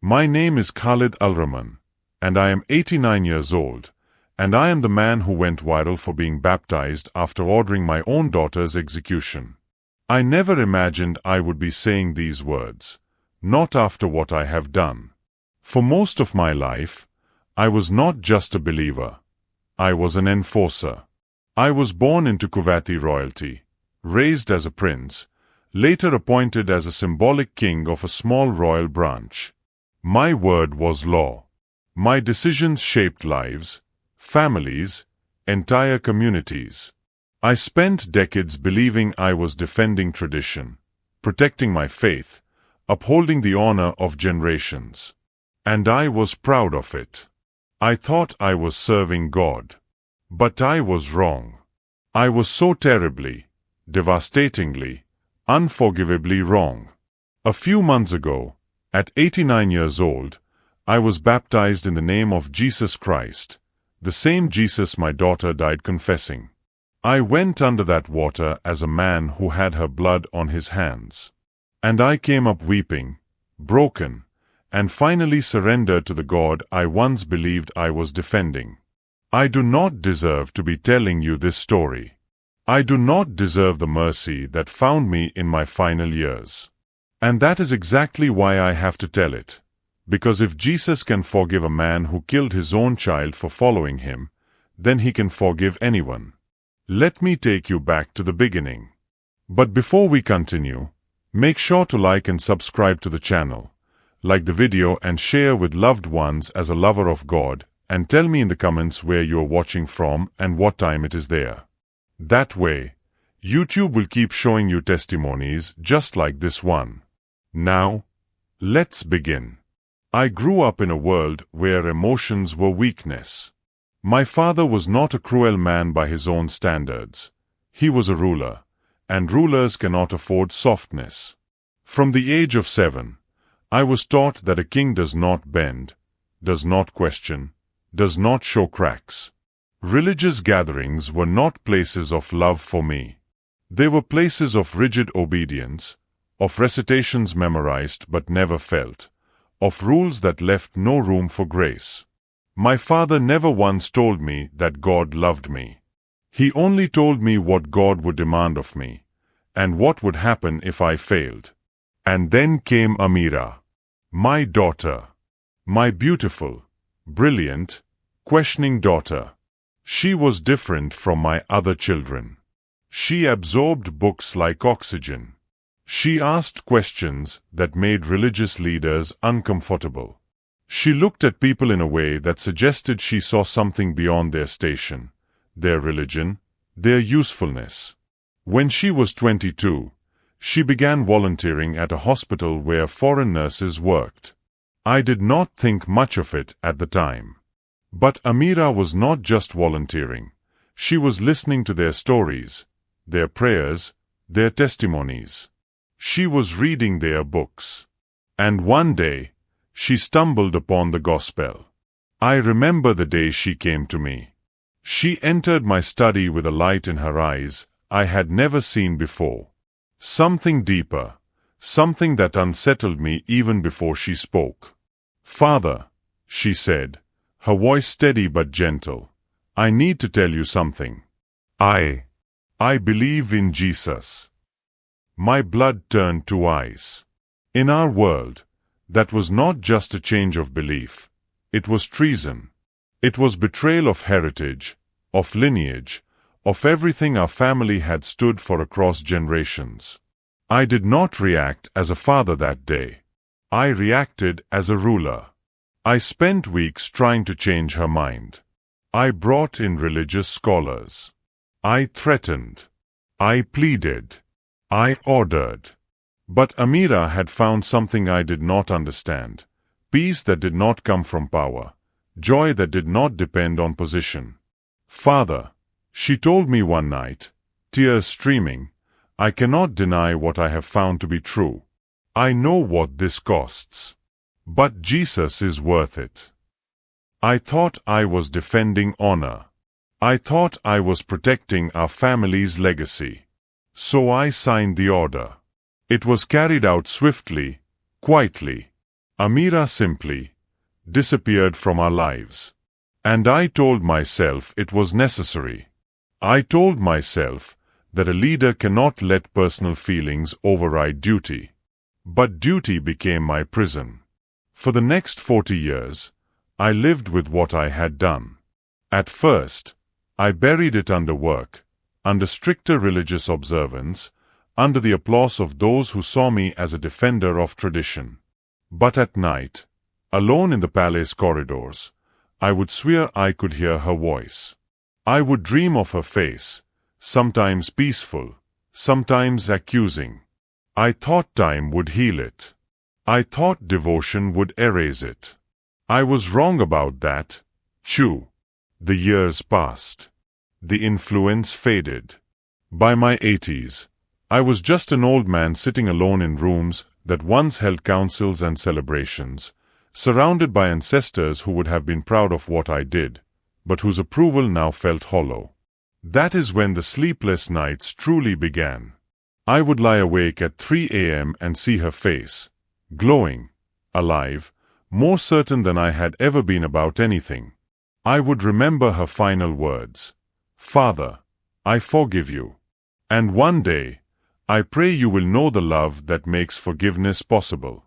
My name is Khalid Al-Raman, and I am 89 years old, and I am the man who went viral for being baptized after ordering my own daughter's execution. I never imagined I would be saying these words, not after what I have done. For most of my life, I was not just a believer. I was an enforcer. I was born into Kuwaiti royalty, raised as a prince, later appointed as a symbolic king of a small royal branch. My word was law. My decisions shaped lives, families, entire communities. I spent decades believing I was defending tradition, protecting my faith, upholding the honor of generations. And I was proud of it. I thought I was serving God. But I was wrong. I was so terribly, devastatingly, unforgivably wrong. A few months ago, at 89 years old, I was baptized in the name of Jesus Christ, the same Jesus my daughter died confessing. I went under that water as a man who had her blood on his hands. And I came up weeping, broken, and finally surrendered to the God I once believed I was defending. I do not deserve to be telling you this story. I do not deserve the mercy that found me in my final years. And that is exactly why I have to tell it. Because if Jesus can forgive a man who killed his own child for following him, then he can forgive anyone. Let me take you back to the beginning. But before we continue, make sure to like and subscribe to the channel, like the video and share with loved ones as a lover of God, and tell me in the comments where you are watching from and what time it is there. That way, YouTube will keep showing you testimonies just like this one. Now, let's begin. I grew up in a world where emotions were weakness. My father was not a cruel man by his own standards. He was a ruler, and rulers cannot afford softness. From the age of 7, I was taught that a king does not bend, does not question, does not show cracks. Religious gatherings were not places of love for me. They were places of rigid obedience, of recitations memorized but never felt, of rules that left no room for grace. My father never once told me that God loved me. He only told me what God would demand of me, and what would happen if I failed. And then came Amira, my daughter, my beautiful, brilliant, questioning daughter. She was different from my other children. She absorbed books like oxygen. She asked questions that made religious leaders uncomfortable. She looked at people in a way that suggested she saw something beyond their station, their religion, their usefulness. When she was 22, she began volunteering at a hospital where foreign nurses worked. I did not think much of it at the time. But Amira was not just volunteering. She was listening to their stories, their prayers, their testimonies. She was reading their books. And one day, she stumbled upon the gospel. I remember the day she came to me. She entered my study with a light in her eyes I had never seen before. Something deeper, something that unsettled me even before she spoke. "Father," she said, her voice steady but gentle, "I need to tell you something. I believe in Jesus." My blood turned to ice. In our world, that was not just a change of belief. It was treason. It was betrayal of heritage, of lineage, of everything our family had stood for across generations. I did not react as a father that day. I reacted as a ruler. I spent weeks trying to change her mind. I brought in religious scholars. I threatened. I pleaded. I ordered. But Amira had found something I did not understand. Peace that did not come from power. Joy that did not depend on position. "Father," she told me one night, tears streaming, "I cannot deny what I have found to be true. I know what this costs. But Jesus is worth it." I thought I was defending honor. I thought I was protecting our family's legacy. So I signed the order. It was carried out swiftly, quietly. Amira simply disappeared from our lives. And I told myself it was necessary. I told myself that a leader cannot let personal feelings override duty. But duty became my prison. For the next 40 years, I lived with what I had done. At first, I buried it under work, under stricter religious observance, under the applause of those who saw me as a defender of tradition. But at night, alone in the palace corridors, I would swear I could hear her voice. I would dream of her face, sometimes peaceful, sometimes accusing. I thought time would heal it. I thought devotion would erase it. I was wrong about that, too. The years passed. The influence faded. By my 80s, I was just an old man sitting alone in rooms that once held councils and celebrations, surrounded by ancestors who would have been proud of what I did, but whose approval now felt hollow. That is when the sleepless nights truly began. I would lie awake at 3 a.m. and see her face, glowing, alive, more certain than I had ever been about anything. I would remember her final words, "Father, I forgive you. And one day, I pray you will know the love that makes forgiveness possible."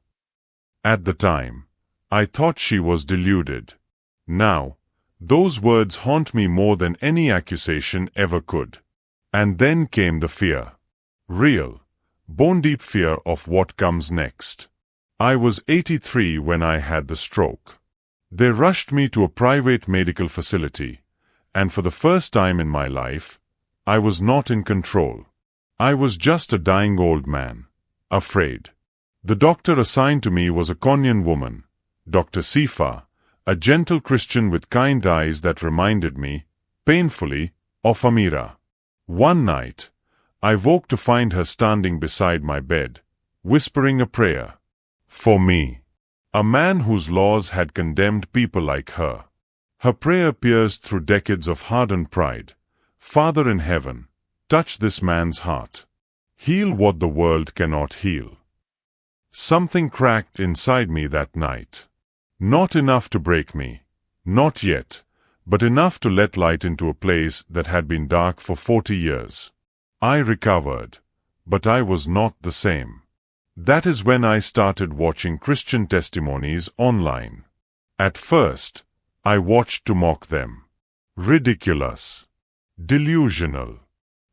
At the time, I thought she was deluded. Now, those words haunt me more than any accusation ever could. And then came the fear. Real, bone-deep fear of what comes next. I was 83 when I had the stroke. They rushed me to a private medical facility, and for the first time in my life, I was not in control. I was just a dying old man, afraid. The doctor assigned to me was a Kenyan woman, Dr. Sifa, a gentle Christian with kind eyes that reminded me, painfully, of Amira. One night, I woke to find her standing beside my bed, whispering a prayer. For me, a man whose laws had condemned people like her. Her prayer pierced through decades of hardened pride. Father in heaven, touch this man's heart. Heal what the world cannot heal. Something cracked inside me that night. Not enough to break me, not yet, but enough to let light into a place that had been dark for 40 years. I recovered, but I was not the same. That is when I started watching Christian testimonies online. At first, I watched to mock them. Ridiculous. Delusional.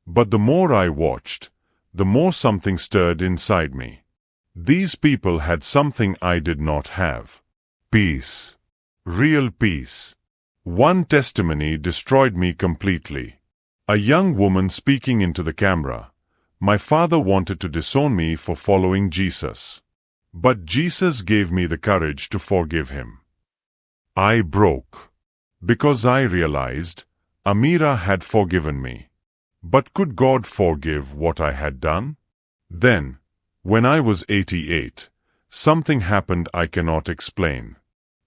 But the more I watched, the more something stirred inside me. These people had something I did not have. Peace. Real peace. One testimony destroyed me completely. A young woman speaking into the camera. My father wanted to disown me for following Jesus. But Jesus gave me the courage to forgive him. I broke. Because I realized Amira had forgiven me. But could God forgive what I had done? Then, when I was 88, something happened I cannot explain.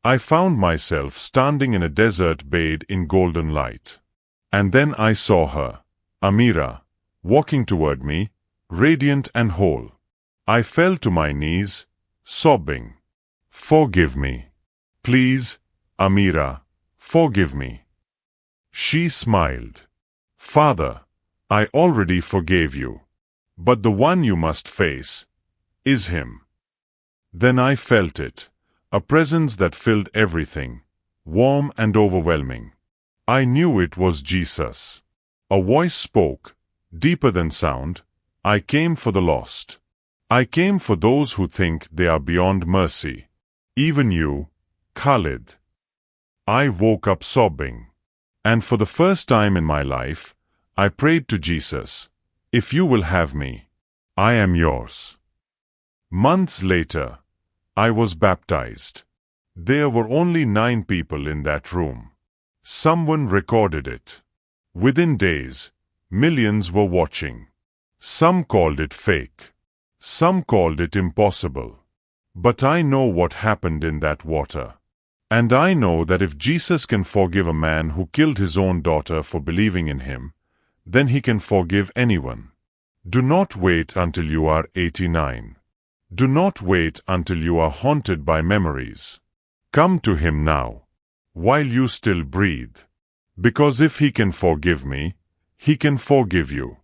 I found myself standing in a desert bathed in golden light. And then I saw her, Amira, walking toward me, radiant and whole. I fell to my knees, sobbing. Forgive me. Please, Amira, forgive me. She smiled. Father, I already forgave you. But the one you must face is him. Then I felt it, a presence that filled everything, warm and overwhelming. I knew it was Jesus. A voice spoke, deeper than sound, I came for the lost. I came for those who think they are beyond mercy. Even you, Khalid. I woke up sobbing. And for the first time in my life, I prayed to Jesus, if you will have me, I am yours. Months later, I was baptized. There were only 9 people in that room. Someone recorded it. Within days, millions were watching. Some called it fake. Some called it impossible. But I know what happened in that water. And I know that if Jesus can forgive a man who killed his own daughter for believing in him, then he can forgive anyone. Do not wait until you are 89. Do not wait until you are haunted by memories. Come to him now, while you still breathe. Because if he can forgive me, he can forgive you.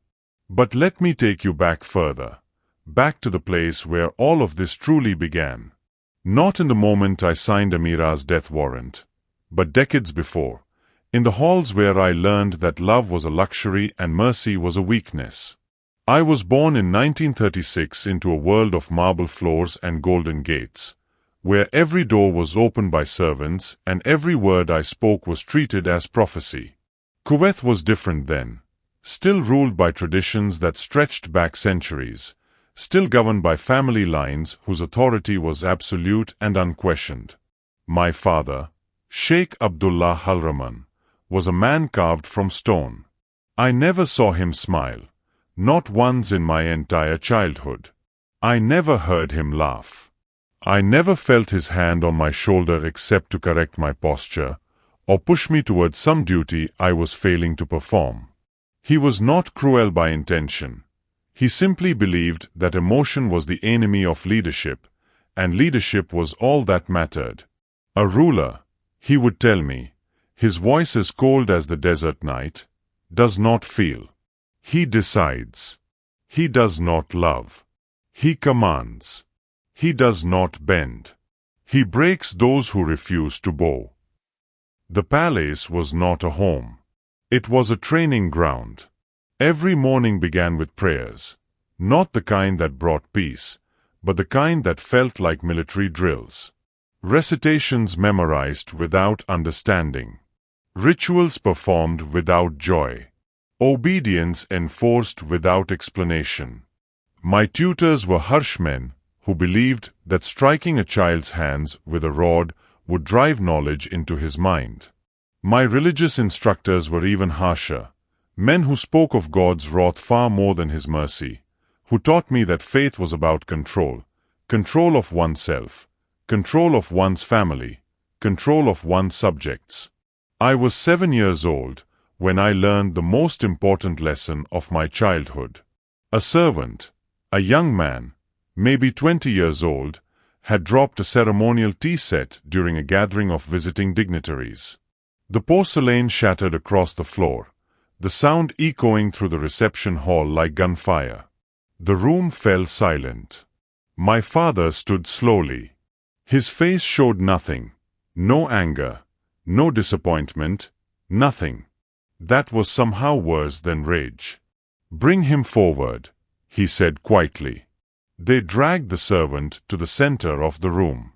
But let me take you back further, back to the place where all of this truly began. Not in the moment I signed Amira's death warrant, but decades before, in the halls where I learned that love was a luxury and mercy was a weakness. I was born in 1936 into a world of marble floors and golden gates, where every door was opened by servants and every word I spoke was treated as prophecy. Kuwait was different then, still ruled by traditions that stretched back centuries, still governed by family lines whose authority was absolute and unquestioned. My father, Sheikh Abdullah Al-Raman, was a man carved from stone. I never saw him smile, not once in my entire childhood. I never heard him laugh. I never felt his hand on my shoulder except to correct my posture or push me towards some duty I was failing to perform. He was not cruel by intention. He simply believed that emotion was the enemy of leadership, and leadership was all that mattered. A ruler, he would tell me, his voice as cold as the desert night, does not feel. He decides. He does not love. He commands. He does not bend. He breaks those who refuse to bow. The palace was not a home. It was a training ground. Every morning began with prayers, not the kind that brought peace, but the kind that felt like military drills. Recitations memorized without understanding. Rituals performed without joy. Obedience enforced without explanation. My tutors were harsh men who believed that striking a child's hands with a rod would drive knowledge into his mind. My religious instructors were even harsher, men who spoke of God's wrath far more than His mercy, who taught me that faith was about control, control of oneself, control of one's family, control of one's subjects. I was 7 years old when I learned the most important lesson of my childhood. A servant, a young man, maybe 20 years old, had dropped a ceremonial tea set during a gathering of visiting dignitaries. The porcelain shattered across the floor, the sound echoing through the reception hall like gunfire. The room fell silent. My father stood slowly. His face showed nothing, no anger, no disappointment, nothing. That was somehow worse than rage. "Bring him forward," he said quietly. They dragged the servant to the center of the room.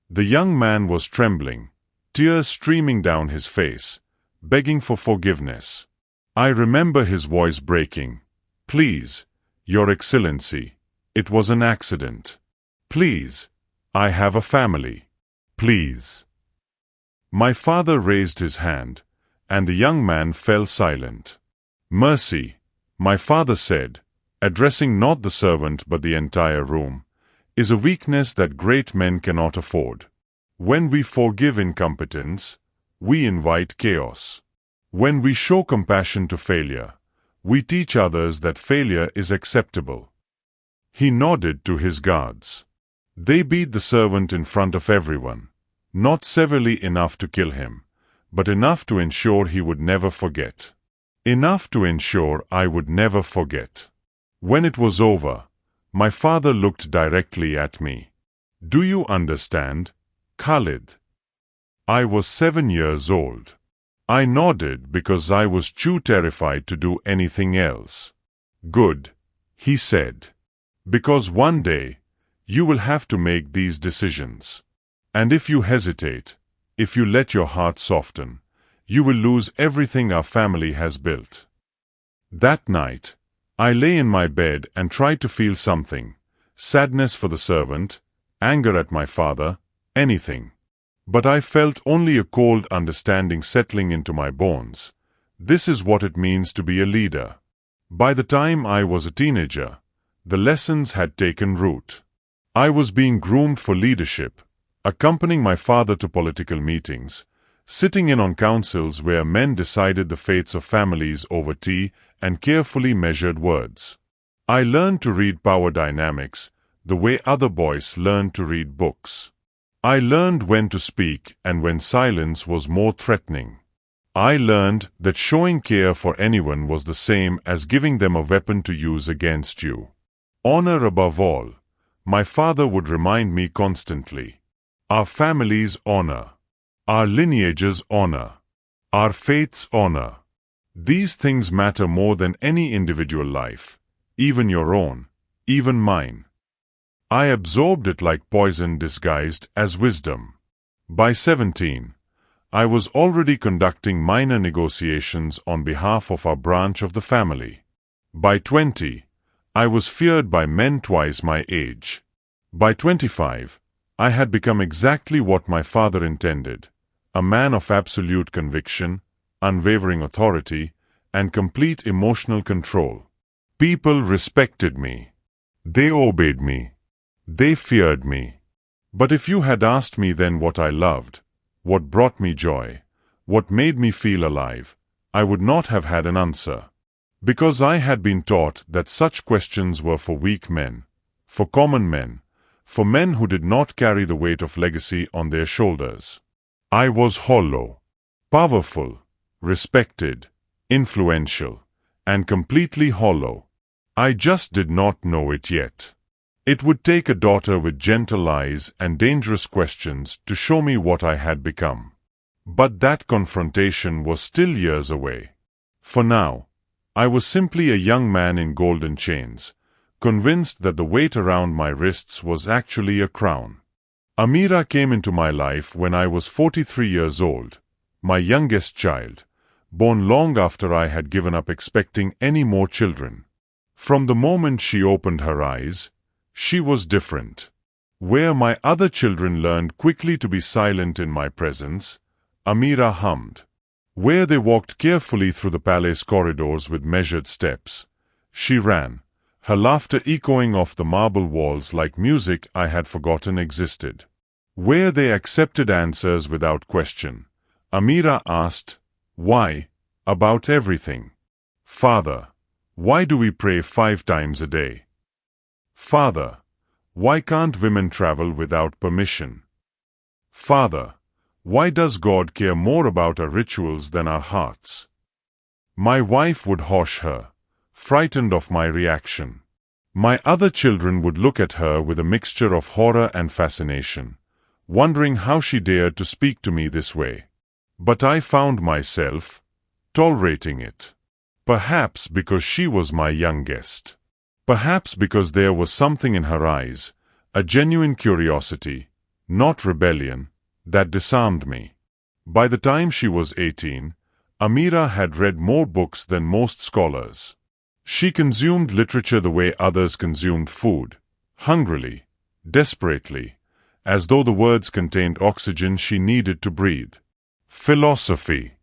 The young man was trembling, tears streaming down his face, begging for forgiveness. I remember his voice breaking. "Please, Your Excellency, it was an accident. Please, I have a family. Please." My father raised his hand, and the young man fell silent. "Mercy," my father said, addressing not the servant but the entire room, "is a weakness that great men cannot afford. When we forgive incompetence, we invite chaos. When we show compassion to failure, we teach others that failure is acceptable." He nodded to his guards. They beat the servant in front of everyone, not severely enough to kill him, but enough to ensure he would never forget. Enough to ensure I would never forget. When it was over, my father looked directly at me. "Do you understand, Khalid?" I was 7 years old. I nodded because I was too terrified to do anything else. "Good," he said. "Because one day, you will have to make these decisions. And if you hesitate, if you let your heart soften, you will lose everything our family has built." That night, I lay in my bed and tried to feel something, sadness for the servant, anger at my father, anything. But I felt only a cold understanding settling into my bones. This is what it means to be a leader. By the time I was a teenager, the lessons had taken root. I was being groomed for leadership, accompanying my father to political meetings, sitting in on councils where men decided the fates of families over tea and carefully measured words. I learned to read power dynamics, the way other boys learned to read books. I learned when to speak and when silence was more threatening. I learned that showing care for anyone was the same as giving them a weapon to use against you. Honor above all, my father would remind me constantly. Our family's honor. Our lineage's honor. Our faith's honor. These things matter more than any individual life, even your own, even mine. I absorbed it like poison disguised as wisdom. By 17, I was already conducting minor negotiations on behalf of our branch of the family. By 20, I was feared by men twice my age. By 25, I had become exactly what my father intended, a man of absolute conviction, unwavering authority, and complete emotional control. People respected me. They obeyed me. They feared me. But if you had asked me then what I loved, what brought me joy, what made me feel alive, I would not have had an answer. Because I had been taught that such questions were for weak men, for common men, for men who did not carry the weight of legacy on their shoulders. I was hollow, powerful, respected, influential, and completely hollow. I just did not know it yet. It would take a daughter with gentle eyes and dangerous questions to show me what I had become. But that confrontation was still years away. For now, I was simply a young man in golden chains, convinced that the weight around my wrists was actually a crown. Amira came into my life when I was 43 years old, my youngest child, born long after I had given up expecting any more children. From the moment she opened her eyes, she was different. Where my other children learned quickly to be silent in my presence, Amira hummed. Where they walked carefully through the palace corridors with measured steps, she ran, her laughter echoing off the marble walls like music I had forgotten existed. Where they accepted answers without question, Amira asked, "Why?" about everything. "Father, why do we pray 5 times a day? Father, why can't women travel without permission? Father, why does God care more about our rituals than our hearts?" My wife would hush her, frightened of my reaction. My other children would look at her with a mixture of horror and fascination, wondering how she dared to speak to me this way. But I found myself tolerating it. Perhaps because she was my youngest. Perhaps because there was something in her eyes, a genuine curiosity, not rebellion, that disarmed me. By the time she was 18, Amira had read more books than most scholars. She consumed literature the way others consumed food, hungrily, desperately, as though the words contained oxygen she needed to breathe. Philosophy,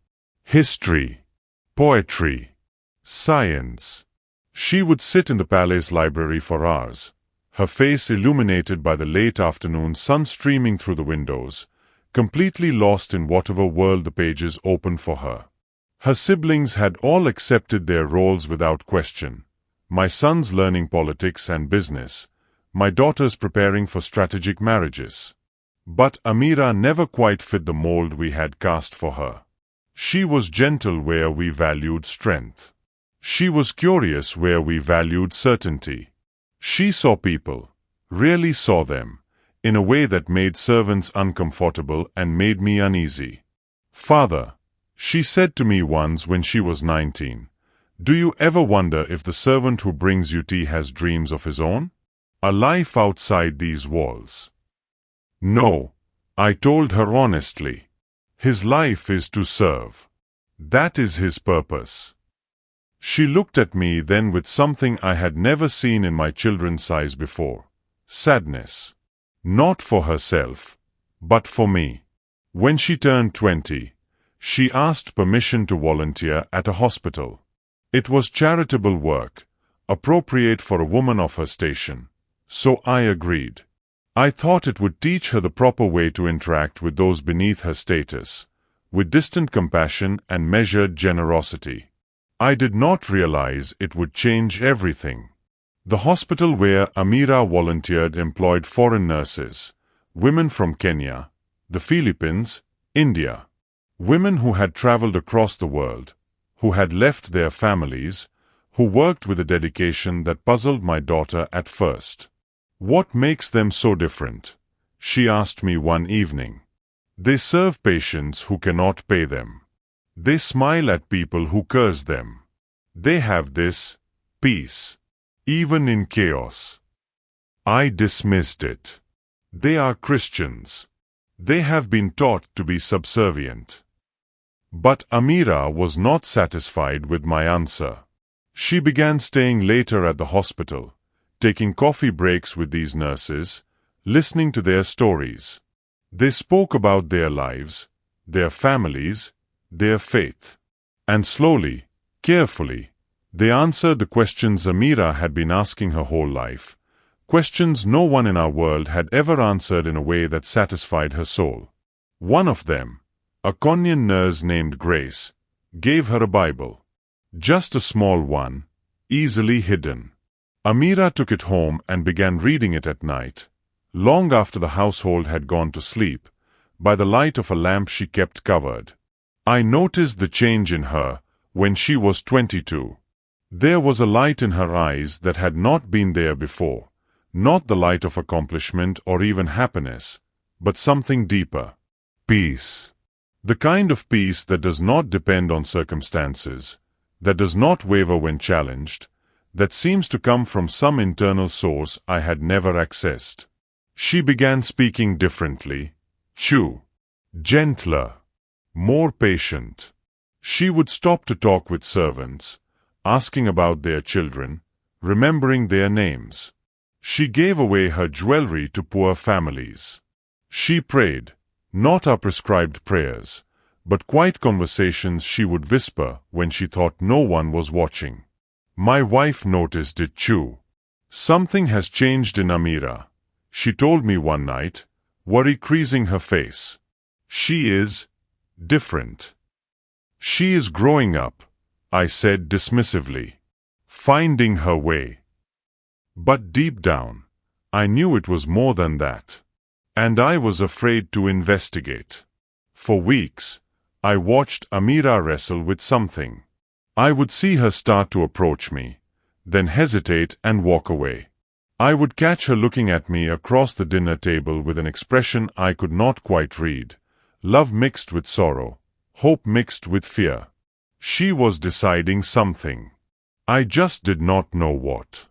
history, poetry, science. She would sit in the palace library for hours, her face illuminated by the late afternoon sun streaming through the windows, completely lost in whatever world the pages opened for her. Her siblings had all accepted their roles without question. My sons learning politics and business, my daughters preparing for strategic marriages. But Amira never quite fit the mold we had cast for her. She was gentle where we valued strength. She was curious where we valued certainty. She saw people, really saw them, in a way that made servants uncomfortable and made me uneasy. "Father," she said to me once when she was 19, "do you ever wonder if the servant who brings you tea has dreams of his own? A life outside these walls?" "No," I told her honestly. "His life is to serve. That is his purpose." She looked at me then with something I had never seen in my children's eyes before. Sadness. Not for herself, but for me. When she turned 20, she asked permission to volunteer at a hospital. It was charitable work, appropriate for a woman of her station, so I agreed. I thought it would teach her the proper way to interact with those beneath her status, with distant compassion and measured generosity. I did not realize it would change everything. The hospital where Amira volunteered employed foreign nurses, women from Kenya, the Philippines, India. Women who had traveled across the world, who had left their families, who worked with a dedication that puzzled my daughter at first. "What makes them so different?" she asked me one evening. "They serve patients who cannot pay them. They smile at people who curse them. They have this peace, even in chaos." I dismissed it. They are Christians. They have been taught to be subservient. But Amira was not satisfied with my answer. She began staying later at the hospital, taking coffee breaks with these nurses, listening to their stories. They spoke about their lives, their families, their faith. And slowly, carefully, they answered the questions Amira had been asking her whole life, questions no one in our world had ever answered in a way that satisfied her soul. One of them, a Kenyan nurse named Grace, gave her a Bible. Just a small one, easily hidden. Amira took it home and began reading it at night, long after the household had gone to sleep, by the light of a lamp she kept covered. I noticed the change in her when she was 22. There was a light in her eyes that had not been there before, not the light of accomplishment or even happiness, but something deeper. Peace. The kind of peace that does not depend on circumstances, that does not waver when challenged, that seems to come from some internal source I had never accessed. She began speaking differently, gentler, more patient. She would stop to talk with servants, asking about their children, remembering their names. She gave away her jewelry to poor families. She prayed, not our prescribed prayers, but quiet conversations she would whisper when she thought no one was watching. My wife noticed it too. "Something has changed in Amira," she told me one night, worry creasing her face. "She is different. She is growing up," I said dismissively, "finding her way." But deep down, I knew it was more than that. And I was afraid to investigate. For weeks, I watched Amira wrestle with something. I would see her start to approach me, then hesitate and walk away. I would catch her looking at me across the dinner table with an expression I could not quite read, love mixed with sorrow, hope mixed with fear. She was deciding something. I just did not know what.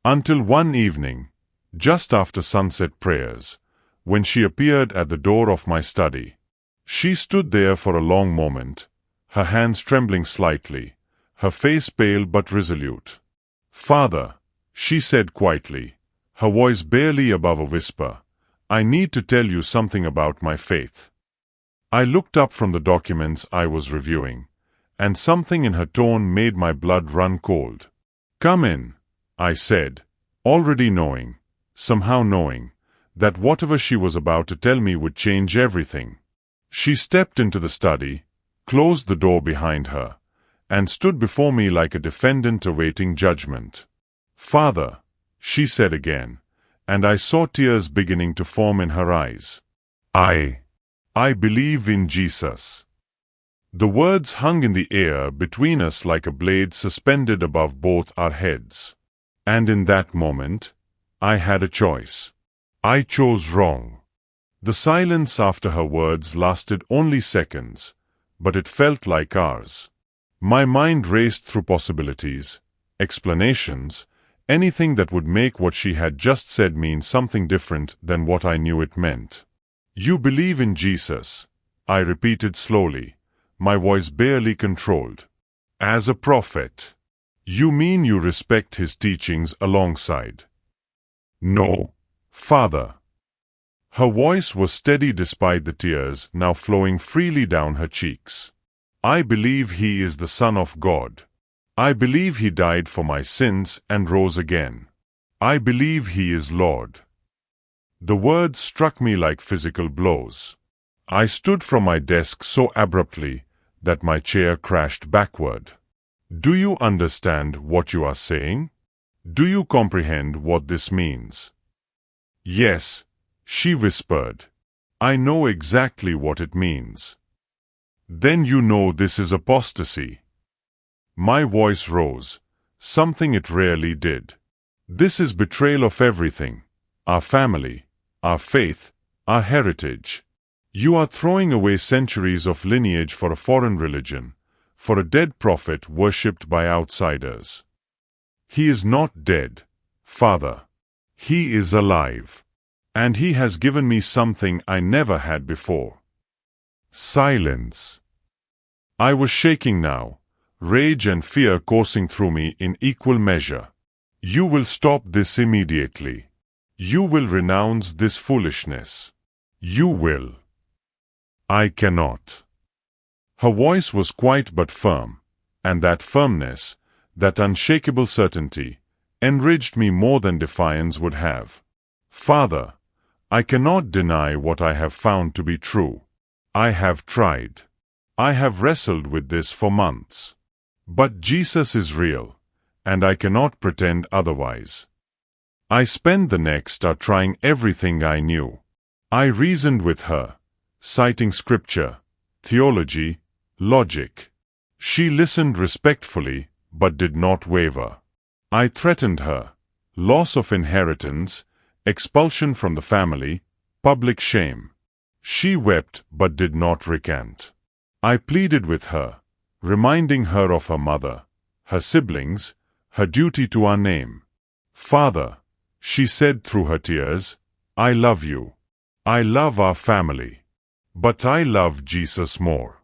Until one evening, just after sunset prayers, when she appeared at the door of my study. She stood there for a long moment, her hands trembling slightly, her face pale but resolute. "Father," she said quietly, her voice barely above a whisper, "I need to tell you something about my faith." I looked up from the documents I was reviewing, and something in her tone made my blood run cold. "Come in," I said, already knowing, somehow knowing, that whatever she was about to tell me would change everything. She stepped into the study, closed the door behind her, and stood before me like a defendant awaiting judgment. "Father," she said again, and I saw tears beginning to form in her eyes. I believe in Jesus." The words hung in the air between us like a blade suspended above both our heads. And in that moment, I had a choice. I chose wrong. The silence after her words lasted only seconds, but it felt like hours. My mind raced through possibilities, explanations, anything that would make what she had just said mean something different than what I knew it meant. "You believe in Jesus," I repeated slowly, my voice barely controlled. "As a prophet. You mean you respect his teachings alongside?" "No, Father." Her voice was steady despite the tears now flowing freely down her cheeks. "I believe he is the Son of God. I believe he died for my sins and rose again. I believe he is Lord." The words struck me like physical blows. I stood from my desk so abruptly that my chair crashed backward. "Do you understand what you are saying? Do you comprehend what this means? Yes, she whispered. I know exactly what it means. Then you know this is apostasy. My voice rose, something it rarely did. This is betrayal of everything, our family, our faith, our heritage. You are throwing away centuries of lineage for a foreign religion, for a dead prophet worshipped by outsiders. He is not dead, Father. He is alive. And he has given me something I never had before. Silence. I was shaking now, rage and fear coursing through me in equal measure. You will stop this immediately. You will renounce this foolishness. You will. I cannot. Her voice was quiet but firm, and that firmness, that unshakable certainty, enraged me more than defiance would have. Father, I cannot deny what I have found to be true. I have tried. I have wrestled with this for months. But Jesus is real, and I cannot pretend otherwise. I spent the next hour trying everything I knew. I reasoned with her, citing scripture, theology, logic. She listened respectfully, but did not waver. I threatened her, loss of inheritance, expulsion from the family, public shame. She wept but did not recant. I pleaded with her, reminding her of her mother, her siblings, her duty to our name. Father, she said through her tears, I love you. I love our family. But I love Jesus more.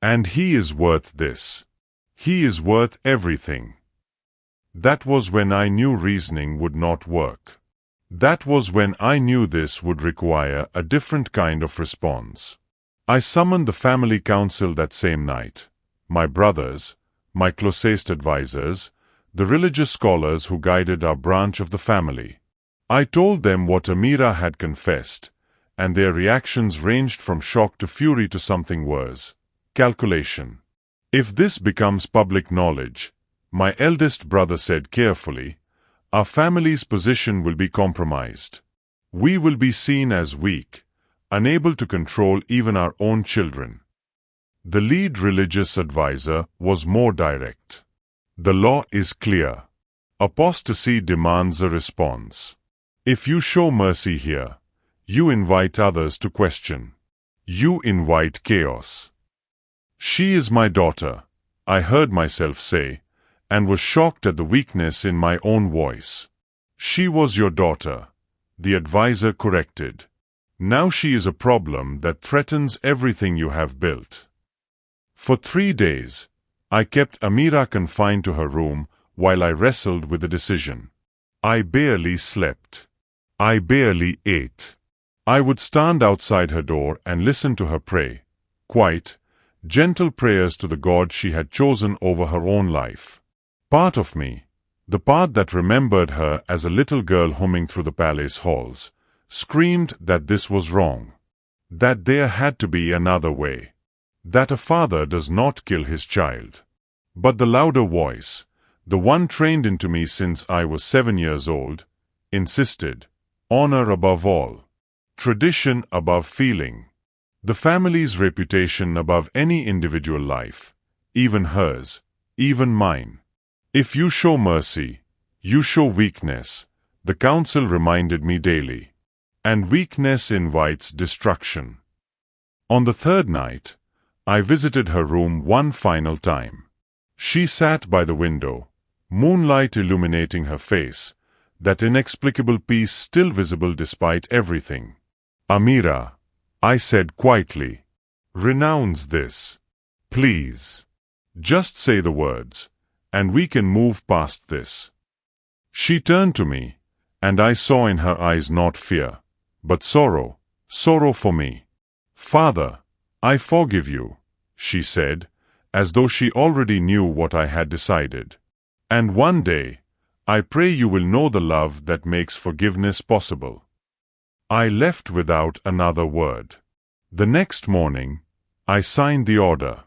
And he is worth this. He is worth everything. That was when I knew reasoning would not work. That was when I knew this would require a different kind of response. I summoned the family council that same night. My brothers, my closest advisors, the religious scholars who guided our branch of the family. I told them what Amira had confessed, and their reactions ranged from shock to fury to something worse, calculation. If this becomes public knowledge, my eldest brother said carefully, our family's position will be compromised. We will be seen as weak, unable to control even our own children. The lead religious advisor was more direct. The law is clear. Apostasy demands a response. If you show mercy here, you invite others to question. You invite chaos. She is my daughter, I heard myself say, and was shocked at the weakness in my own voice. She was your daughter, the advisor corrected. Now she is a problem that threatens everything you have built. For 3 days, I kept Amira confined to her room while I wrestled with the decision. I barely slept. I barely ate. I would stand outside her door and listen to her pray, quiet, gentle prayers to the God she had chosen over her own life. Part of me, the part that remembered her as a little girl humming through the palace halls, screamed that this was wrong, that there had to be another way, that a father does not kill his child. But the louder voice, the one trained into me since I was 7 years old, insisted, honor above all, tradition above feeling, the family's reputation above any individual life, even hers, even mine. If you show mercy, you show weakness, the council reminded me daily. And weakness invites destruction. On the 3rd night, I visited her room one final time. She sat by the window, moonlight illuminating her face, that inexplicable peace still visible despite everything. Amira, I said quietly, renounce this. Please. Just say the words, and we can move past this. She turned to me, and I saw in her eyes not fear, but sorrow, sorrow for me. Father, I forgive you, she said, as though she already knew what I had decided. And one day, I pray you will know the love that makes forgiveness possible. I left without another word. The next morning, I signed the order.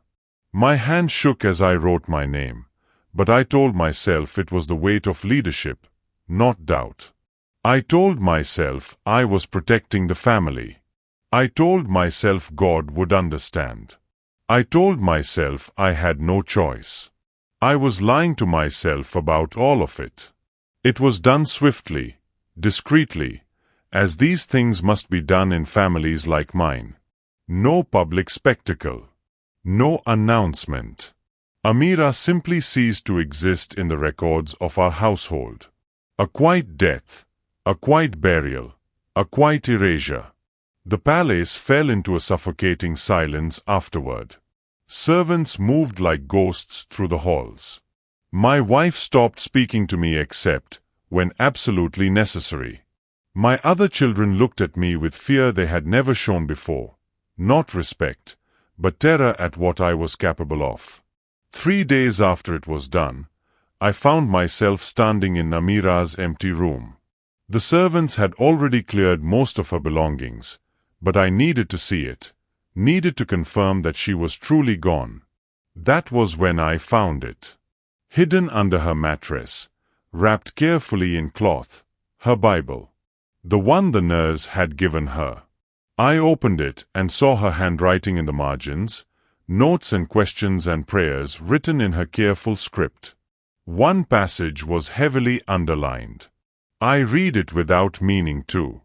My hand shook as I wrote my name, but I told myself it was the weight of leadership, not doubt. I told myself I was protecting the family. I told myself God would understand. I told myself I had no choice. I was lying to myself about all of it. It was done swiftly, discreetly, as these things must be done in families like mine. No public spectacle. No announcement. Amira simply ceased to exist in the records of our household. A quiet death, a quiet burial, a quiet erasure. The palace fell into a suffocating silence afterward. Servants moved like ghosts through the halls. My wife stopped speaking to me except when absolutely necessary. My other children looked at me with fear they had never shown before. Not respect, but terror at what I was capable of. 3 days after it was done, I found myself standing in Amira's empty room. The servants had already cleared most of her belongings, but I needed to see it, needed to confirm that she was truly gone. That was when I found it. Hidden under her mattress, wrapped carefully in cloth, her Bible. The one the nurse had given her. I opened it and saw her handwriting in the margins, notes and questions and prayers written in her careful script. One passage was heavily underlined. I read it without meaning to.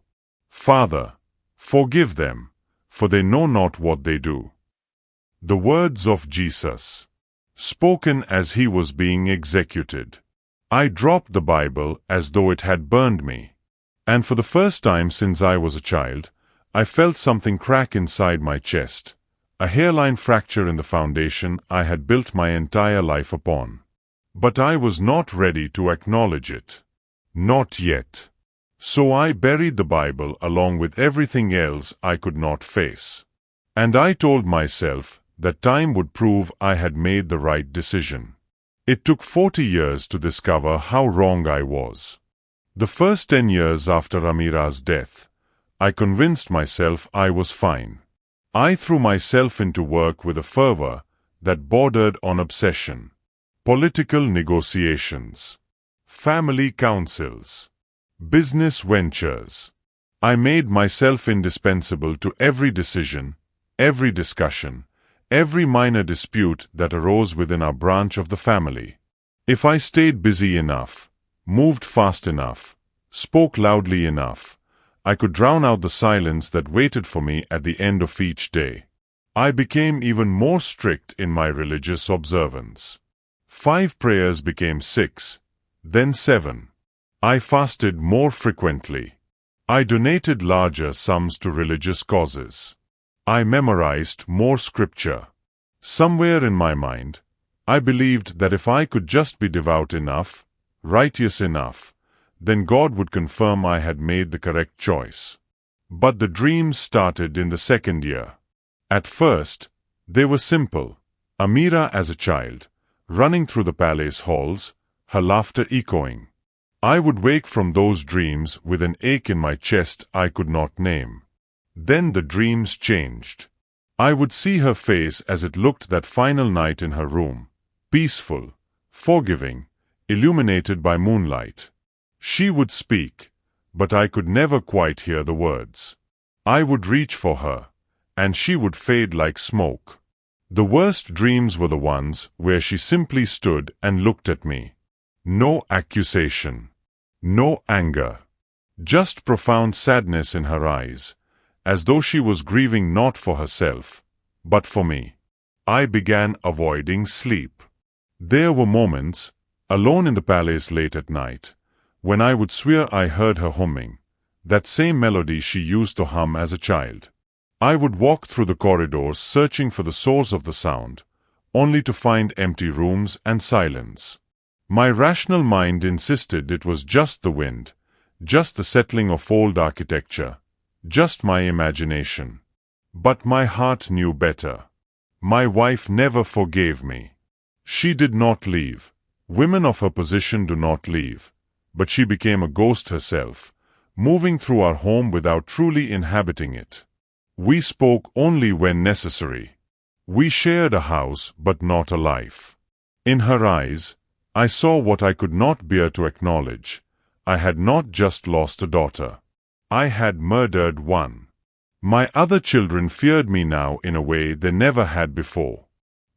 Father, forgive them, for they know not what they do. The words of Jesus, spoken as he was being executed. I dropped the Bible as though it had burned me. And for the first time since I was a child, I felt something crack inside my chest, a hairline fracture in the foundation I had built my entire life upon. But I was not ready to acknowledge it. Not yet. So I buried the Bible along with everything else I could not face. And I told myself that time would prove I had made the right decision. It took 40 years to discover how wrong I was. The first 10 years after Amira's death, I convinced myself I was fine. I threw myself into work with a fervor that bordered on obsession. Political negotiations, family councils, business ventures. I made myself indispensable to every decision, every discussion, every minor dispute that arose within our branch of the family. If I stayed busy enough, moved fast enough, spoke loudly enough, I could drown out the silence that waited for me at the end of each day. I became even more strict in my religious observance. 5 prayers became 6, then 7. I fasted more frequently. I donated larger sums to religious causes. I memorized more scripture. Somewhere in my mind, I believed that if I could just be devout enough, righteous enough, then God would confirm I had made the correct choice. But the dreams started in the second year. At first, they were simple. Amira as a child, running through the palace halls, her laughter echoing. I would wake from those dreams with an ache in my chest I could not name. Then the dreams changed. I would see her face as it looked that final night in her room, peaceful, forgiving, illuminated by moonlight. She would speak, but I could never quite hear the words. I would reach for her, and she would fade like smoke. The worst dreams were the ones where she simply stood and looked at me. No accusation, no anger, just profound sadness in her eyes, as though she was grieving not for herself, but for me. I began avoiding sleep. There were moments, alone in the palace late at night, when I would swear I heard her humming, that same melody she used to hum as a child. I would walk through the corridors searching for the source of the sound, only to find empty rooms and silence. My rational mind insisted it was just the wind, just the settling of old architecture, just my imagination. But my heart knew better. My wife never forgave me. She did not leave. Women of her position do not leave. But she became a ghost herself, moving through our home without truly inhabiting it. We spoke only when necessary. We shared a house, but not a life. In her eyes, I saw what I could not bear to acknowledge, I had not just lost a daughter. I had murdered one. My other children feared me now in a way they never had before.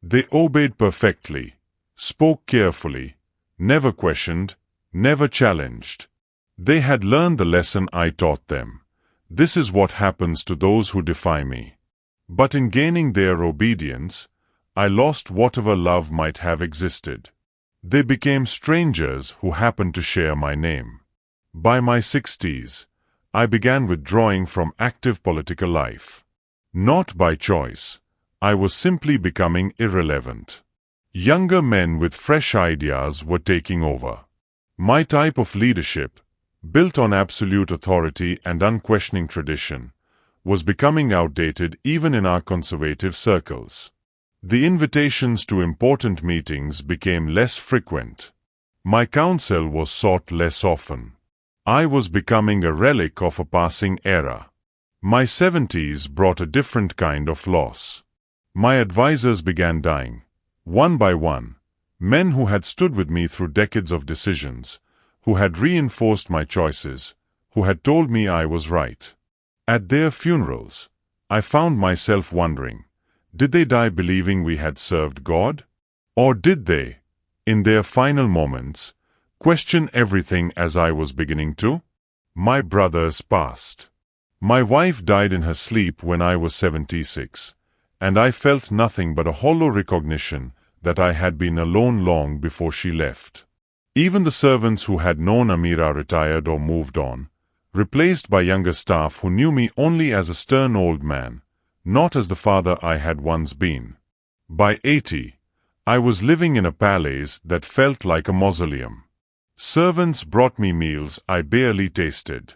They obeyed perfectly, spoke carefully, never questioned, never challenged. They had learned the lesson I taught them. This is what happens to those who defy me. But in gaining their obedience, I lost whatever love might have existed. They became strangers who happened to share my name. By my 60s, I began withdrawing from active political life. Not by choice. I was simply becoming irrelevant. Younger men with fresh ideas were taking over. My type of leadership, built on absolute authority and unquestioning tradition, was becoming outdated even in our conservative circles. The invitations to important meetings became less frequent. My counsel was sought less often. I was becoming a relic of a passing era. My 70s brought a different kind of loss. My advisors began dying, one by one, men who had stood with me through decades of decisions, who had reinforced my choices, who had told me I was right. At their funerals, I found myself wondering, did they die believing we had served God? Or did they, in their final moments, question everything as I was beginning to? My brothers passed. My wife died in her sleep when I was 76, and I felt nothing but a hollow recognition that I had been alone long before she left. Even the servants who had known Amira retired or moved on, replaced by younger staff who knew me only as a stern old man, not as the father I had once been. By 80, I was living in a palace that felt like a mausoleum. Servants brought me meals I barely tasted.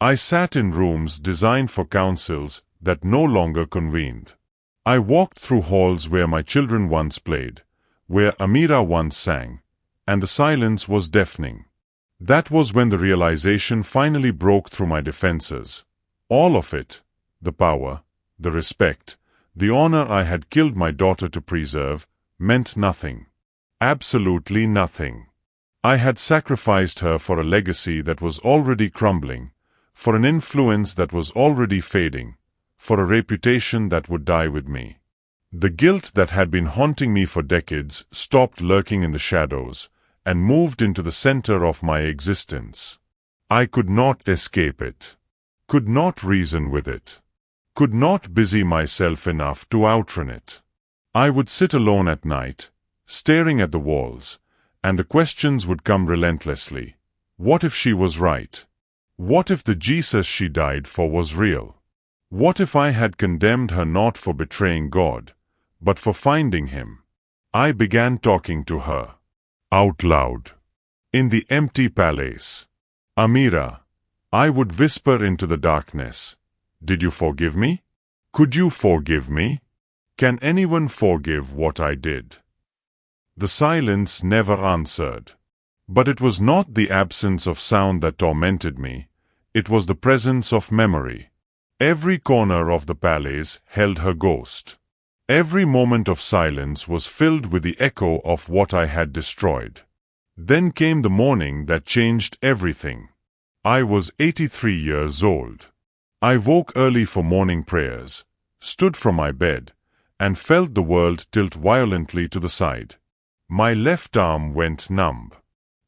I sat in rooms designed for councils that no longer convened. I walked through halls where my children once played, where Amira once sang, and the silence was deafening. That was when the realization finally broke through my defenses. All of it, the power, the respect, the honor I had killed my daughter to preserve, meant nothing. Absolutely nothing. I had sacrificed her for a legacy that was already crumbling, for an influence that was already fading, for a reputation that would die with me. The guilt that had been haunting me for decades stopped lurking in the shadows and moved into the center of my existence. I could not escape it, could not reason with it, could not busy myself enough to outrun it. I would sit alone at night, staring at the walls, and the questions would come relentlessly. What if she was right? What if the Jesus she died for was real? What if I had condemned her not for betraying God, but for finding Him? I began talking to her, out loud, in the empty palace. Amira, I would whisper into the darkness, did you forgive me? Could you forgive me? Can anyone forgive what I did? The silence never answered. But it was not the absence of sound that tormented me, it was the presence of memory. Every corner of the palace held her ghost. Every moment of silence was filled with the echo of what I had destroyed. Then came the morning that changed everything. I was 83 years old. I woke early for morning prayers, stood from my bed, and felt the world tilt violently to the side. My left arm went numb.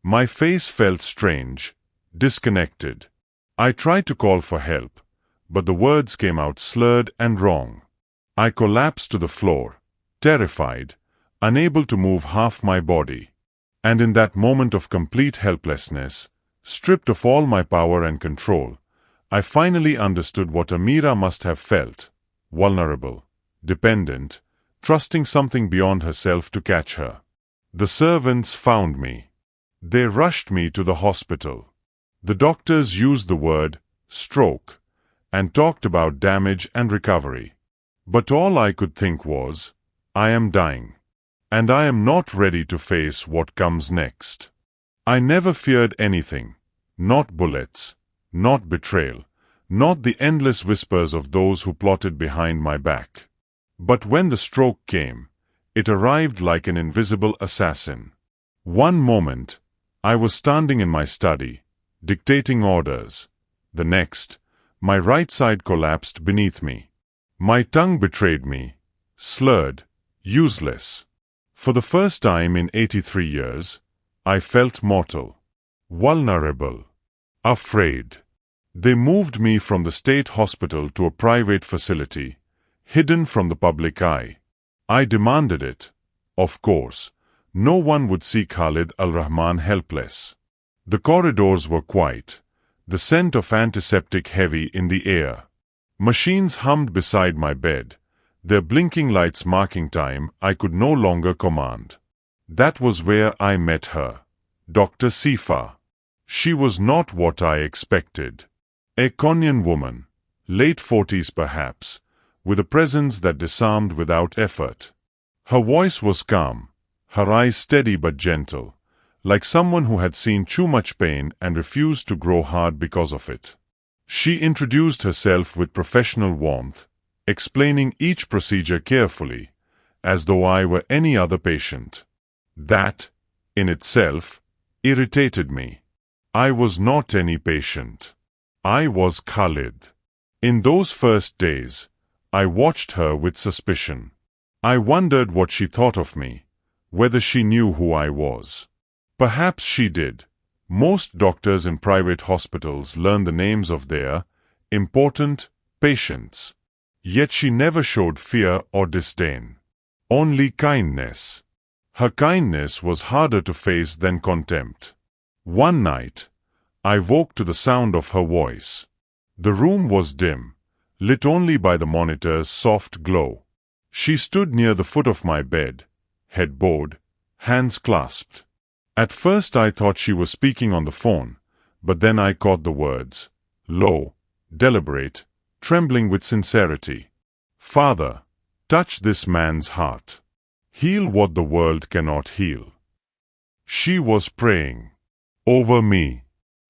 My face felt strange, disconnected. I tried to call for help, but the words came out slurred and wrong. I collapsed to the floor, terrified, unable to move half my body. And in that moment of complete helplessness, stripped of all my power and control, I finally understood what Amira must have felt: vulnerable, dependent, trusting something beyond herself to catch her. The servants found me. They rushed me to the hospital. The doctors used the word stroke and talked about damage and recovery. But all I could think was, I am dying, and I am not ready to face what comes next. I never feared anything, not bullets, not betrayal, not the endless whispers of those who plotted behind my back. But when the stroke came, it arrived like an invisible assassin. One moment, I was standing in my study, dictating orders. The next, my right side collapsed beneath me. My tongue betrayed me, slurred, useless. For the first time in 83 years, I felt mortal, vulnerable, afraid. They moved me from the state hospital to a private facility, hidden from the public eye. I demanded it. Of course, no one would see Khalid Al-Raman helpless. The corridors were quiet, the scent of antiseptic heavy in the air. Machines hummed beside my bed, their blinking lights marking time I could no longer command. That was where I met her, Dr. Sifa. She was not what I expected. A Kenyan woman, late 40s perhaps, with a presence that disarmed without effort. Her voice was calm, her eyes steady but gentle, like someone who had seen too much pain and refused to grow hard because of it. She introduced herself with professional warmth, explaining each procedure carefully, as though I were any other patient. That, in itself, irritated me. I was not any patient. I was Khalid. In those first days, I watched her with suspicion. I wondered what she thought of me, whether she knew who I was. Perhaps she did. Most doctors in private hospitals learn the names of their important patients. Yet she never showed fear or disdain. Only kindness. Her kindness was harder to face than contempt. One night, I woke to the sound of her voice. The room was dim, lit only by the monitor's soft glow. She stood near the foot of my bed, head bowed, hands clasped. At first I thought she was speaking on the phone, but then I caught the words, low, deliberate, trembling with sincerity. Father, touch this man's heart. Heal what the world cannot heal. She was praying over me.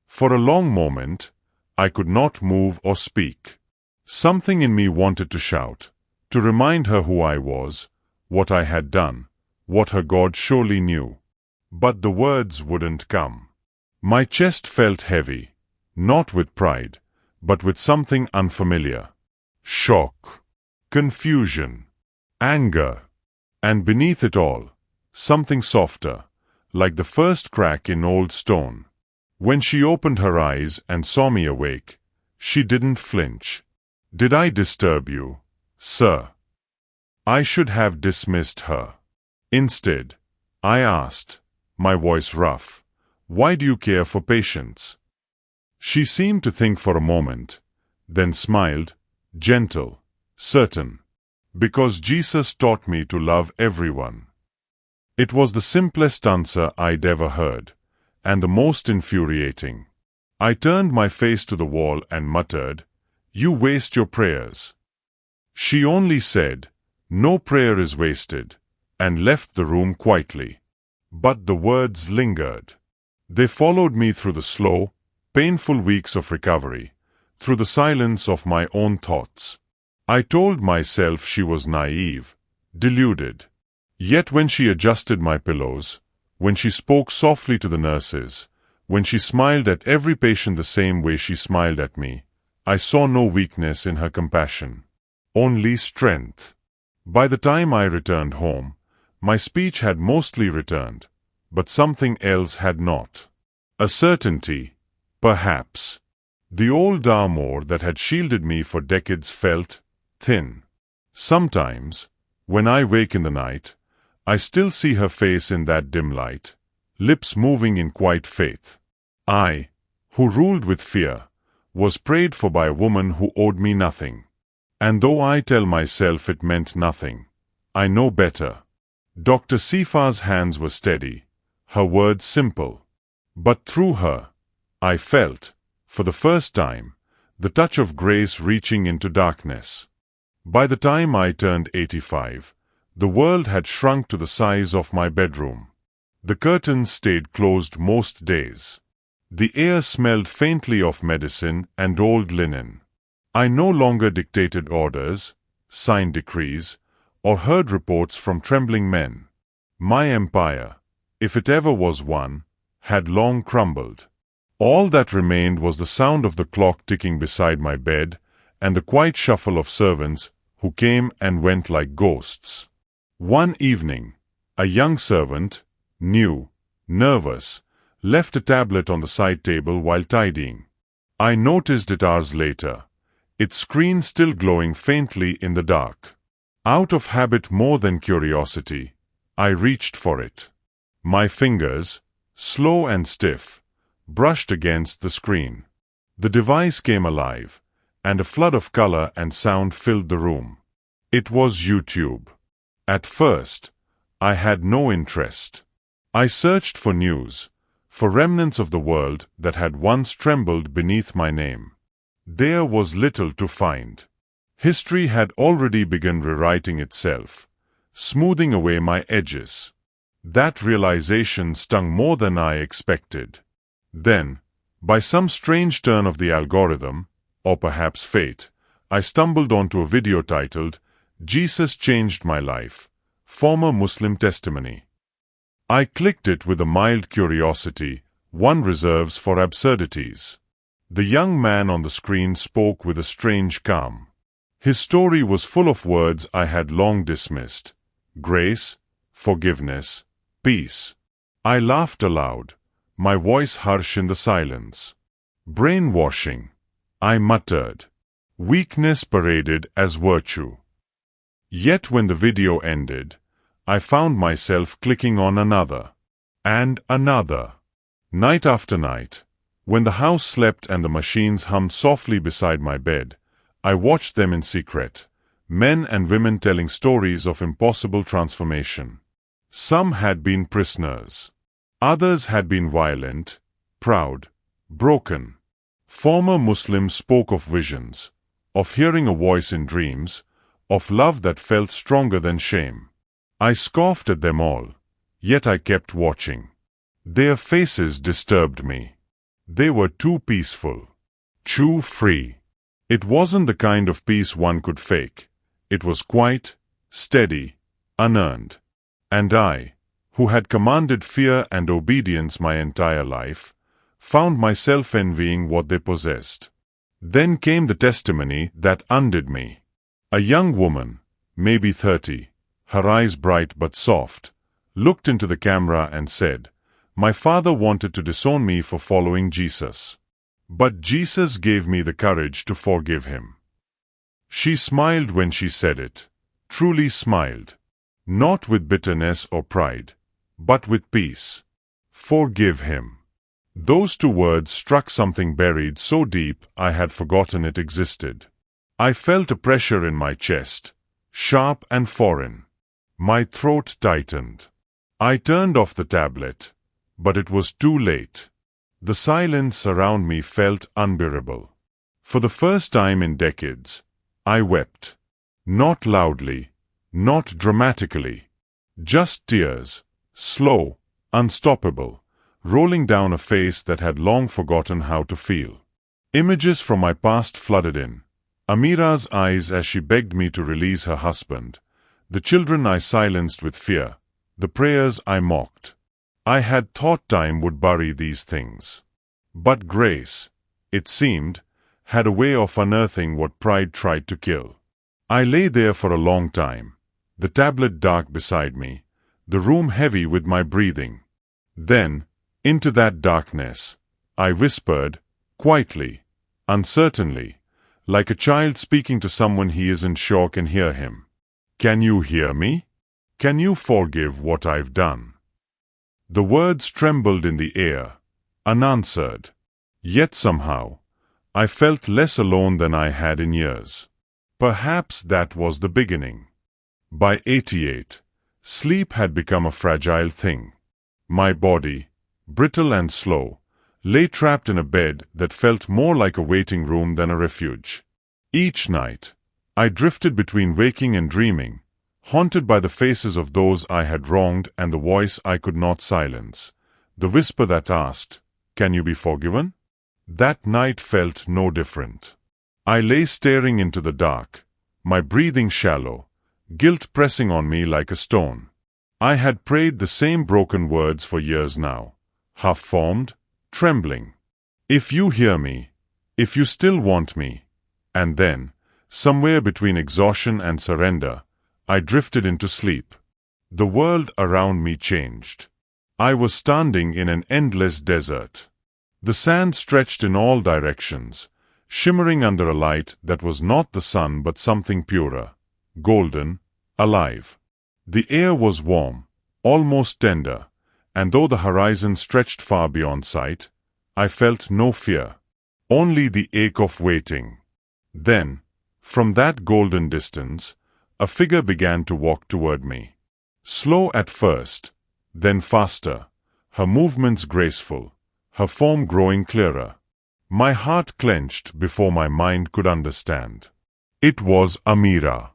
For a long moment, I could not move or speak. Something in me wanted to shout, to remind her who I was, what I had done, what her God surely knew. But the words wouldn't come. My chest felt heavy, not with pride, but with something unfamiliar. Shock, confusion, anger, and beneath it all, something softer, like the first crack in old stone. When she opened her eyes and saw me awake, she didn't flinch. Did I disturb you, sir? I should have dismissed her. Instead, I asked, my voice rough, why do you care for patients? She seemed to think for a moment, then smiled, gentle, certain. Because Jesus taught me to love everyone. It was the simplest answer I'd ever heard, and the most infuriating. I turned my face to the wall and muttered, "You waste your prayers." She only said, "No prayer is wasted," and left the room quietly. But the words lingered. They followed me through the slow, painful weeks of recovery, through the silence of my own thoughts. I told myself she was naive, deluded. Yet when she adjusted my pillows, when she spoke softly to the nurses, when she smiled at every patient the same way she smiled at me, I saw no weakness in her compassion, only strength. By the time I returned home, my speech had mostly returned, but something else had not. A certainty, perhaps. The old armor that had shielded me for decades felt thin. Sometimes, when I wake in the night, I still see her face in that dim light, lips moving in quiet faith. I, who ruled with fear, was prayed for by a woman who owed me nothing. And though I tell myself it meant nothing, I know better. Dr. Sifa's hands were steady, her words simple. But through her, I felt, for the first time, the touch of grace reaching into darkness. By the time I turned 85, the world had shrunk to the size of my bedroom. The curtains stayed closed most days. The air smelled faintly of medicine and old linen. I no longer dictated orders, signed decrees, or heard reports from trembling men. My empire, if it ever was one, had long crumbled. All that remained was the sound of the clock ticking beside my bed and the quiet shuffle of servants who came and went like ghosts. One evening, a young servant, new, nervous, left a tablet on the side table while tidying. I noticed it hours later, its screen still glowing faintly in the dark. Out of habit more than curiosity, I reached for it. My fingers, slow and stiff, brushed against the screen. The device came alive, and a flood of color and sound filled the room. It was YouTube. At first, I had no interest. I searched for news, for remnants of the world that had once trembled beneath my name. There was little to find. History had already begun rewriting itself, smoothing away my edges. That realization stung more than I expected. Then, by some strange turn of the algorithm, or perhaps fate, I stumbled onto a video titled, "Jesus Changed My Life, Former Muslim Testimony." I clicked it with a mild curiosity one reserves for absurdities. The young man on the screen spoke with a strange calm. His story was full of words I had long dismissed: grace, forgiveness, peace. I laughed aloud, my voice harsh in the silence. Brainwashing, I muttered. Weakness paraded as virtue. Yet when the video ended, I found myself clicking on another, and another. Night after night, when the house slept and the machines hummed softly beside my bed, I watched them in secret, men and women telling stories of impossible transformation. Some had been prisoners. Others had been violent, proud, broken. Former Muslims spoke of visions, of hearing a voice in dreams, of love that felt stronger than shame. I scoffed at them all, yet I kept watching. Their faces disturbed me. They were too peaceful, too free. It wasn't the kind of peace one could fake. It was quiet, steady, unearned. And I, who had commanded fear and obedience my entire life, found myself envying what they possessed. Then came the testimony that undid me. A young woman, maybe 30, her eyes bright but soft, looked into the camera and said, "My father wanted to disown me for following Jesus. But Jesus gave me the courage to forgive him." She smiled when she said it, truly smiled. Not with bitterness or pride, but with peace. Forgive him. Those two words struck something buried so deep I had forgotten it existed. I felt a pressure in my chest, sharp and foreign. My throat tightened. I turned off the tablet, but it was too late. The silence around me felt unbearable. For the first time in decades, I wept. Not loudly, not dramatically. Just tears, slow, unstoppable, rolling down a face that had long forgotten how to feel. Images from my past flooded in. Amira's eyes as she begged me to release her husband. The children I silenced with fear. The prayers I mocked. I had thought time would bury these things. But grace, it seemed, had a way of unearthing what pride tried to kill. I lay there for a long time, the tablet dark beside me, the room heavy with my breathing. Then, into that darkness, I whispered, quietly, uncertainly, like a child speaking to someone he isn't sure can hear him. "Can you hear me? Can you forgive what I've done?" The words trembled in the air, unanswered. Yet somehow, I felt less alone than I had in years. Perhaps that was the beginning. By 88, sleep had become a fragile thing. My body, brittle and slow, lay trapped in a bed that felt more like a waiting room than a refuge. Each night, I drifted between waking and dreaming, haunted by the faces of those I had wronged and the voice I could not silence, the whisper that asked, "Can you be forgiven?" That night felt no different. I lay staring into the dark, my breathing shallow, guilt pressing on me like a stone. I had prayed the same broken words for years now, half-formed, trembling. If you hear me, if you still want me. And then, somewhere between exhaustion and surrender, I drifted into sleep. The world around me changed. I was standing in an endless desert. The sand stretched in all directions, shimmering under a light that was not the sun but something purer, golden, alive. The air was warm, almost tender, and though the horizon stretched far beyond sight, I felt no fear, only the ache of waiting. Then, from that golden distance, a figure began to walk toward me. Slow at first, then faster, her movements graceful, her form growing clearer. My heart clenched before my mind could understand. It was Amira.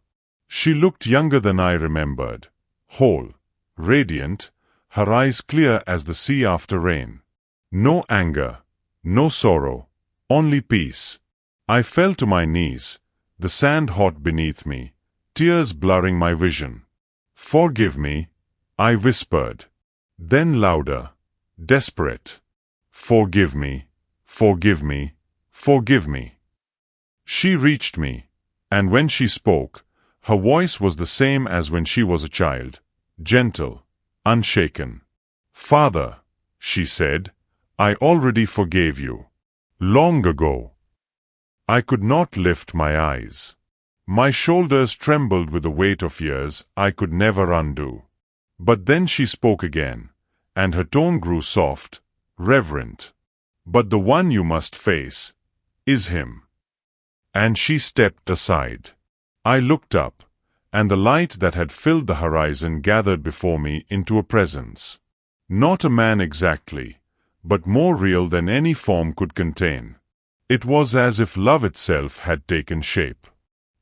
She looked younger than I remembered, whole, radiant, her eyes clear as the sea after rain. No anger, no sorrow, only peace. I fell to my knees, the sand hot beneath me, tears blurring my vision. "Forgive me," I whispered. Then louder, desperate. "Forgive me, forgive me, forgive me." She reached me, and when she spoke, her voice was the same as when she was a child, gentle, unshaken. "Father," she said, "I already forgave you. Long ago." I could not lift my eyes. My shoulders trembled with the weight of years I could never undo. But then she spoke again, and her tone grew soft, reverent. "But the one you must face is him." And she stepped aside. I looked up, and the light that had filled the horizon gathered before me into a presence. Not a man exactly, but more real than any form could contain. It was as if love itself had taken shape.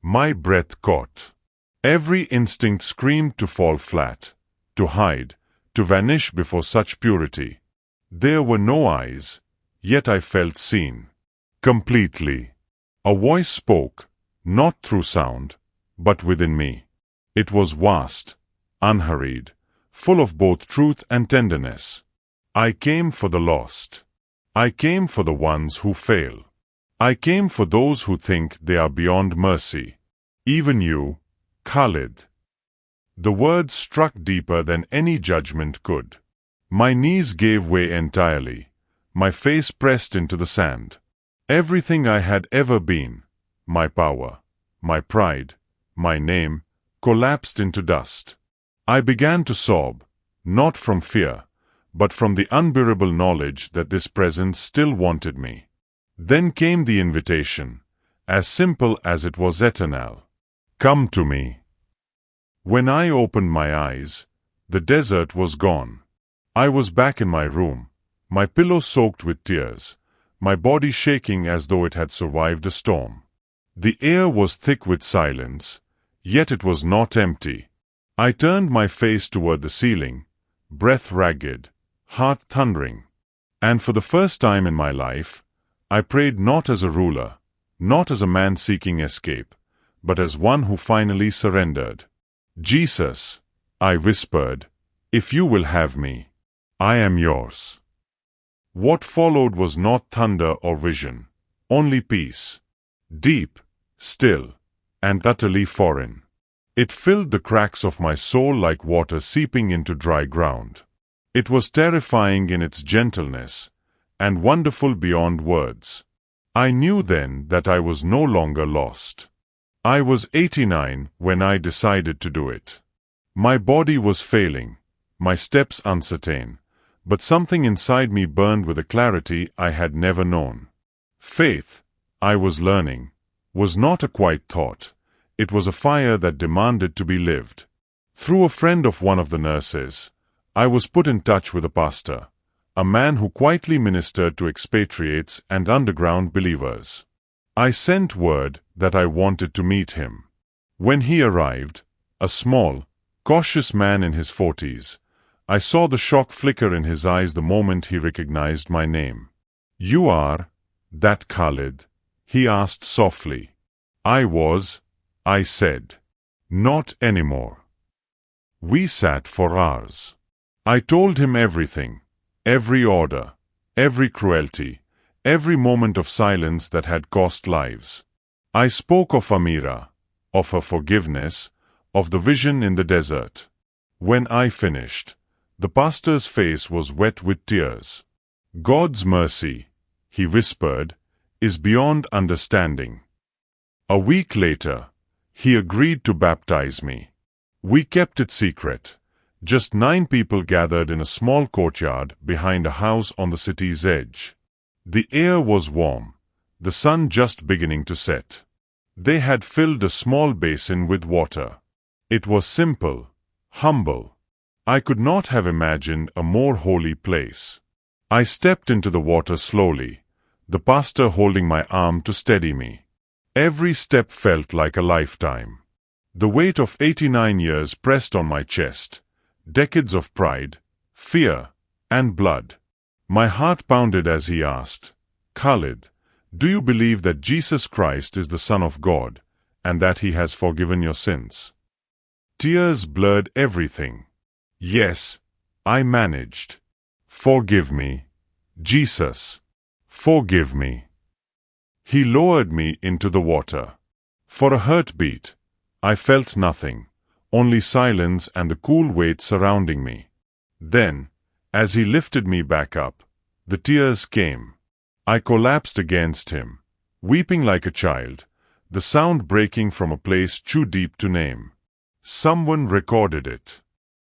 My breath caught. Every instinct screamed to fall flat, to hide, to vanish before such purity. There were no eyes, yet I felt seen. Completely. A voice spoke, not through sound, but within me. It was vast, unhurried, full of both truth and tenderness. "I came for the lost. I came for the ones who fail. I came for those who think they are beyond mercy. Even you, Khalid." The words struck deeper than any judgment could. My knees gave way entirely, my face pressed into the sand. Everything I had ever been, my power, my pride, my name, collapsed into dust. I began to sob, not from fear, but from the unbearable knowledge that this presence still wanted me. Then came the invitation, as simple as it was eternal. "Come to me." When I opened my eyes, the desert was gone. I was back in my room, my pillow soaked with tears, my body shaking as though it had survived a storm. The air was thick with silence, yet it was not empty. I turned my face toward the ceiling, breath ragged, heart thundering. And for the first time in my life, I prayed not as a ruler, not as a man seeking escape, but as one who finally surrendered. "Jesus," I whispered, "if you will have me, I am yours." What followed was not thunder or vision, only peace. Deep, still, and utterly foreign. It filled the cracks of my soul like water seeping into dry ground. It was terrifying in its gentleness, and wonderful beyond words. I knew then that I was no longer lost. I was 89 when I decided to do it. My body was failing, my steps uncertain, but something inside me burned with a clarity I had never known. Faith, I was learning, was not a quiet thought. It was a fire that demanded to be lived. Through a friend of one of the nurses, I was put in touch with a pastor, a man who quietly ministered to expatriates and underground believers. I sent word that I wanted to meet him. When he arrived, a small, cautious man in his 40s, I saw the shock flicker in his eyes the moment he recognized my name. "You are that Khalid?" he asked softly. "I was," I said. "Not anymore." We sat for hours. I told him everything. Every order, every cruelty, every moment of silence that had cost lives. I spoke of Amira, of her forgiveness, of the vision in the desert. When I finished, the pastor's face was wet with tears. God's mercy, he whispered, is beyond understanding. A week later, he agreed to baptize me. We kept it secret. Just 9 people gathered in a small courtyard behind a house on the city's edge. The air was warm, the sun just beginning to set. They had filled a small basin with water. It was simple, humble. I could not have imagined a more holy place. I stepped into the water slowly, the pastor holding my arm to steady me. Every step felt like a lifetime. The weight of 89 years pressed on my chest, decades of pride, fear, and blood. My heart pounded as he asked, "Khalid, do you believe that Jesus Christ is the Son of God, and that He has forgiven your sins?" Tears blurred everything. Yes, I managed. "Forgive me, Jesus. Forgive me." He lowered me into the water. For a heartbeat, I felt nothing, only silence and the cool weight surrounding me. Then, as he lifted me back up, the tears came. I collapsed against him, weeping like a child, the sound breaking from a place too deep to name. Someone recorded it.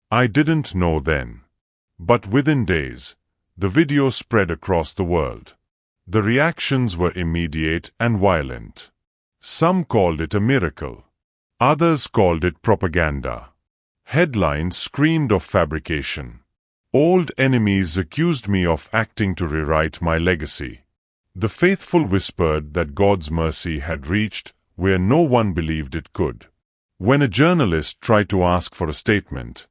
I didn't know then. But within days, the video spread across the world. The reactions were immediate and violent. Some called it a miracle. Others called it propaganda. Headlines screamed of fabrication. Old enemies accused me of acting to rewrite my legacy. The faithful whispered that God's mercy had reached where no one believed it could. When a journalist tried to ask for a statement,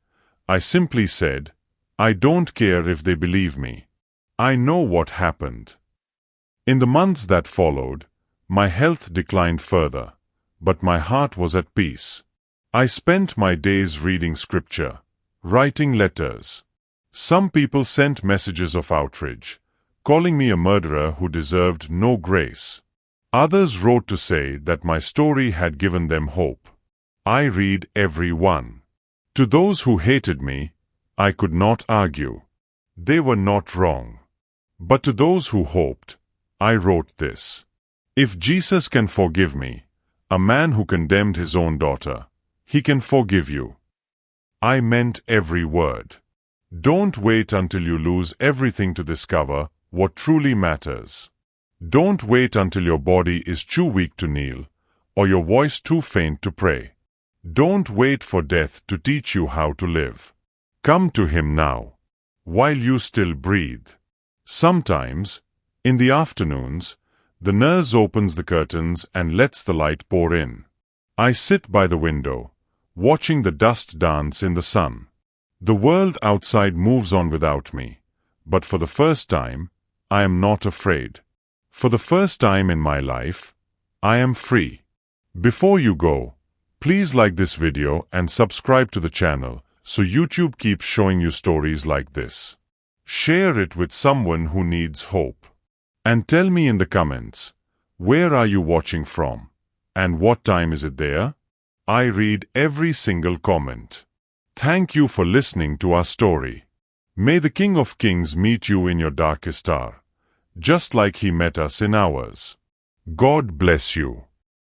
I simply said, "I don't care if they believe me. I know what happened." In the months that followed, my health declined further, but my heart was at peace. I spent my days reading scripture, writing letters. Some people sent messages of outrage, calling me a murderer who deserved no grace. Others wrote to say that my story had given them hope. I read every one. To those who hated me, I could not argue. They were not wrong. But to those who hoped, I wrote this. If Jesus can forgive me, a man who condemned his own daughter, he can forgive you. I meant every word. Don't wait until you lose everything to discover what truly matters. Don't wait until your body is too weak to kneel, or your voice too faint to pray. Don't wait for death to teach you how to live. Come to Him now, while you still breathe. Sometimes, in the afternoons, the nurse opens the curtains and lets the light pour in. I sit by the window, watching the dust dance in the sun. The world outside moves on without me, but for the first time, I am not afraid. For the first time in my life, I am free. Before you go, please like this video and subscribe to the channel so YouTube keeps showing you stories like this. Share it with someone who needs hope. And tell me in the comments, where are you watching from? And what time is it there? I read every single comment. Thank you for listening to our story. May the King of Kings meet you in your darkest hour, just like He met us in ours. God bless you.